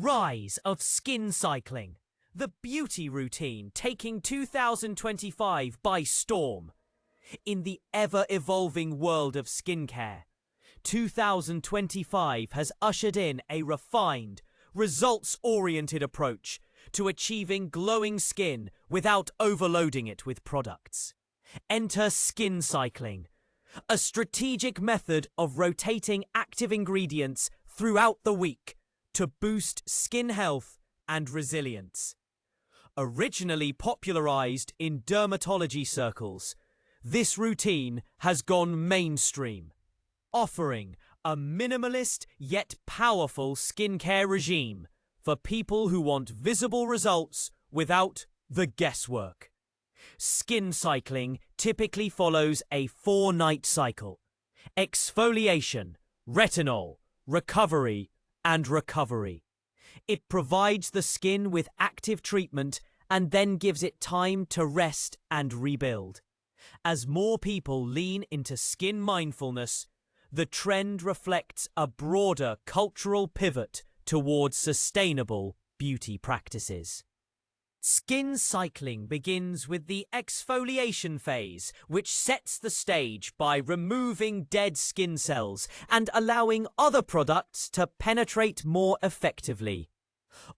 rise of skin cycling, the beauty routine taking 2025 by storm. In the ever-evolving world of skincare, 2025 has ushered in a refined, results-oriented approach to achieving glowing skin without overloading it with products. Enter skin cycling, a strategic method of rotating active ingredients throughout the week to boost skin health and resilience. Originally popularized in dermatology circles, this routine has gone mainstream, offering a minimalist yet powerful skincare regime for people who want visible results without the guesswork. Skin cycling typically follows a 4-night cycle: exfoliation, retinol, recovery, and recovery. It provides the skin with active treatment and then gives it time to rest and rebuild. As more people lean into skin mindfulness, the trend reflects a broader cultural pivot towards sustainable beauty practices. Skin cycling begins with the exfoliation phase, which sets the stage by removing dead skin cells and allowing other products to penetrate more effectively.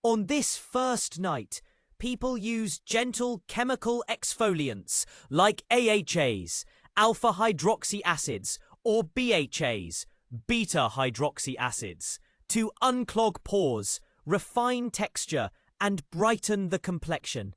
On this first night, people use gentle chemical exfoliants like AHAs, alpha hydroxy acids, or BHAs, beta hydroxy acids, to unclog pores, refine texture, and brighten the complexion.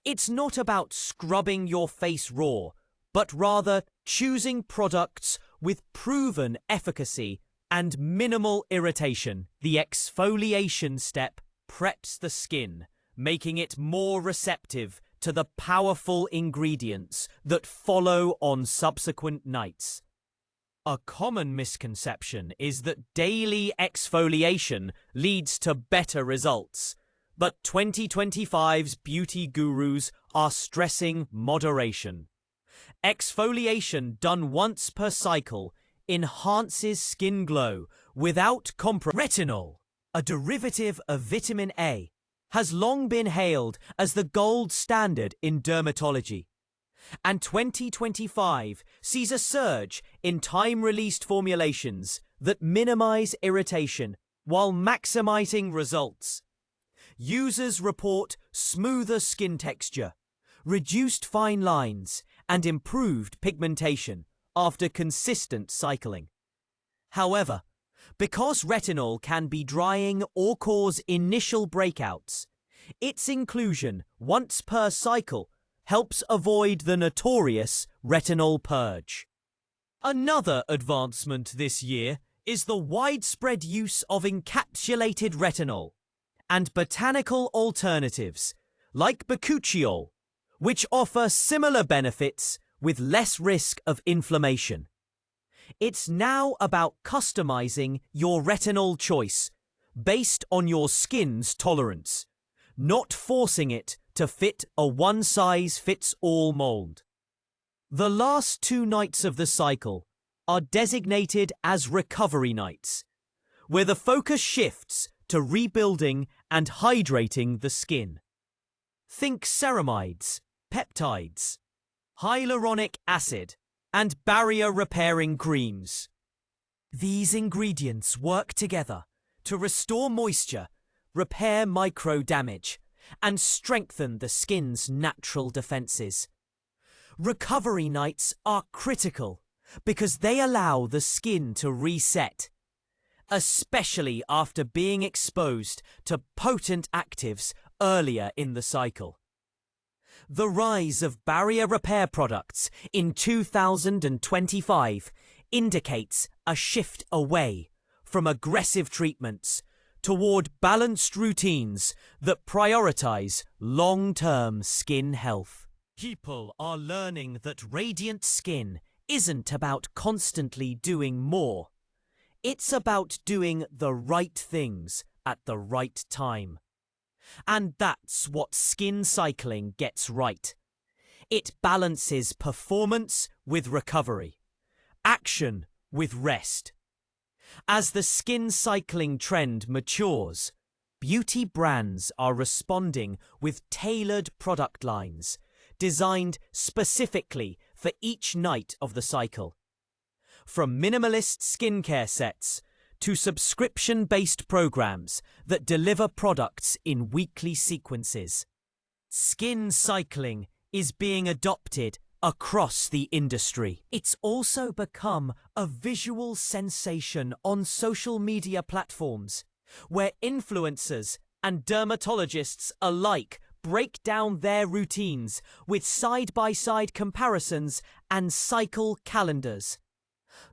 It's not about scrubbing your face raw, but rather choosing products with proven efficacy and minimal irritation. The exfoliation step preps the skin, making it more receptive to the powerful ingredients that follow on subsequent nights. A common misconception is that daily exfoliation leads to better results, but 2025's beauty gurus are stressing moderation. Exfoliation done once per cycle enhances skin glow without compromising. Retinol, a derivative of vitamin A, has long been hailed as the gold standard in dermatology. And 2025 sees a surge in time-released formulations that minimize irritation while maximizing results. Users report smoother skin texture, reduced fine lines, and improved pigmentation after consistent cycling. However, because retinol can be drying or cause initial breakouts, its inclusion once per cycle helps avoid the notorious retinol purge. Another advancement this year is the widespread use of encapsulated retinol and botanical alternatives like bakuchiol, which offer similar benefits with less risk of inflammation. It's now about customizing your retinol choice based on your skin's tolerance, not forcing it to fit a one-size-fits-all mold. The last 2 nights of the cycle are designated as recovery nights, where the focus shifts to rebuilding and hydrating the skin. Think ceramides, peptides, hyaluronic acid, and barrier-repairing creams. These ingredients work together to restore moisture, repair micro-damage, and strengthen the skin's natural defenses. Recovery nights are critical because they allow the skin to reset, especially after being exposed to potent actives earlier in the cycle. The rise of barrier repair products in 2025 indicates a shift away from aggressive treatments toward balanced routines that prioritize long-term skin health. People are learning that radiant skin isn't about constantly doing more. It's about doing the right things at the right time. And that's what skin cycling gets right. It balances performance with recovery, action with rest. As the skin cycling trend matures, beauty brands are responding with tailored product lines designed specifically for each night of the cycle. From minimalist skincare sets to subscription-based programs that deliver products in weekly sequences, skin cycling is being adopted across the industry. It's also become a visual sensation on social media platforms, where influencers and dermatologists alike break down their routines with side-by-side comparisons and cycle calendars.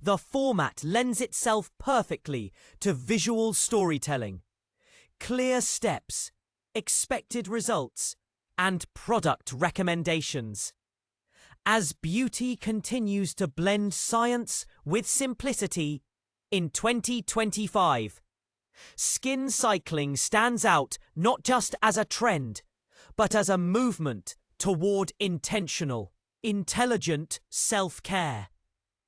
The format lends itself perfectly to visual storytelling, clear steps, expected results, and product recommendations. As beauty continues to blend science with simplicity, in 2025, skin cycling stands out not just as a trend, but as a movement toward intentional, intelligent self-care.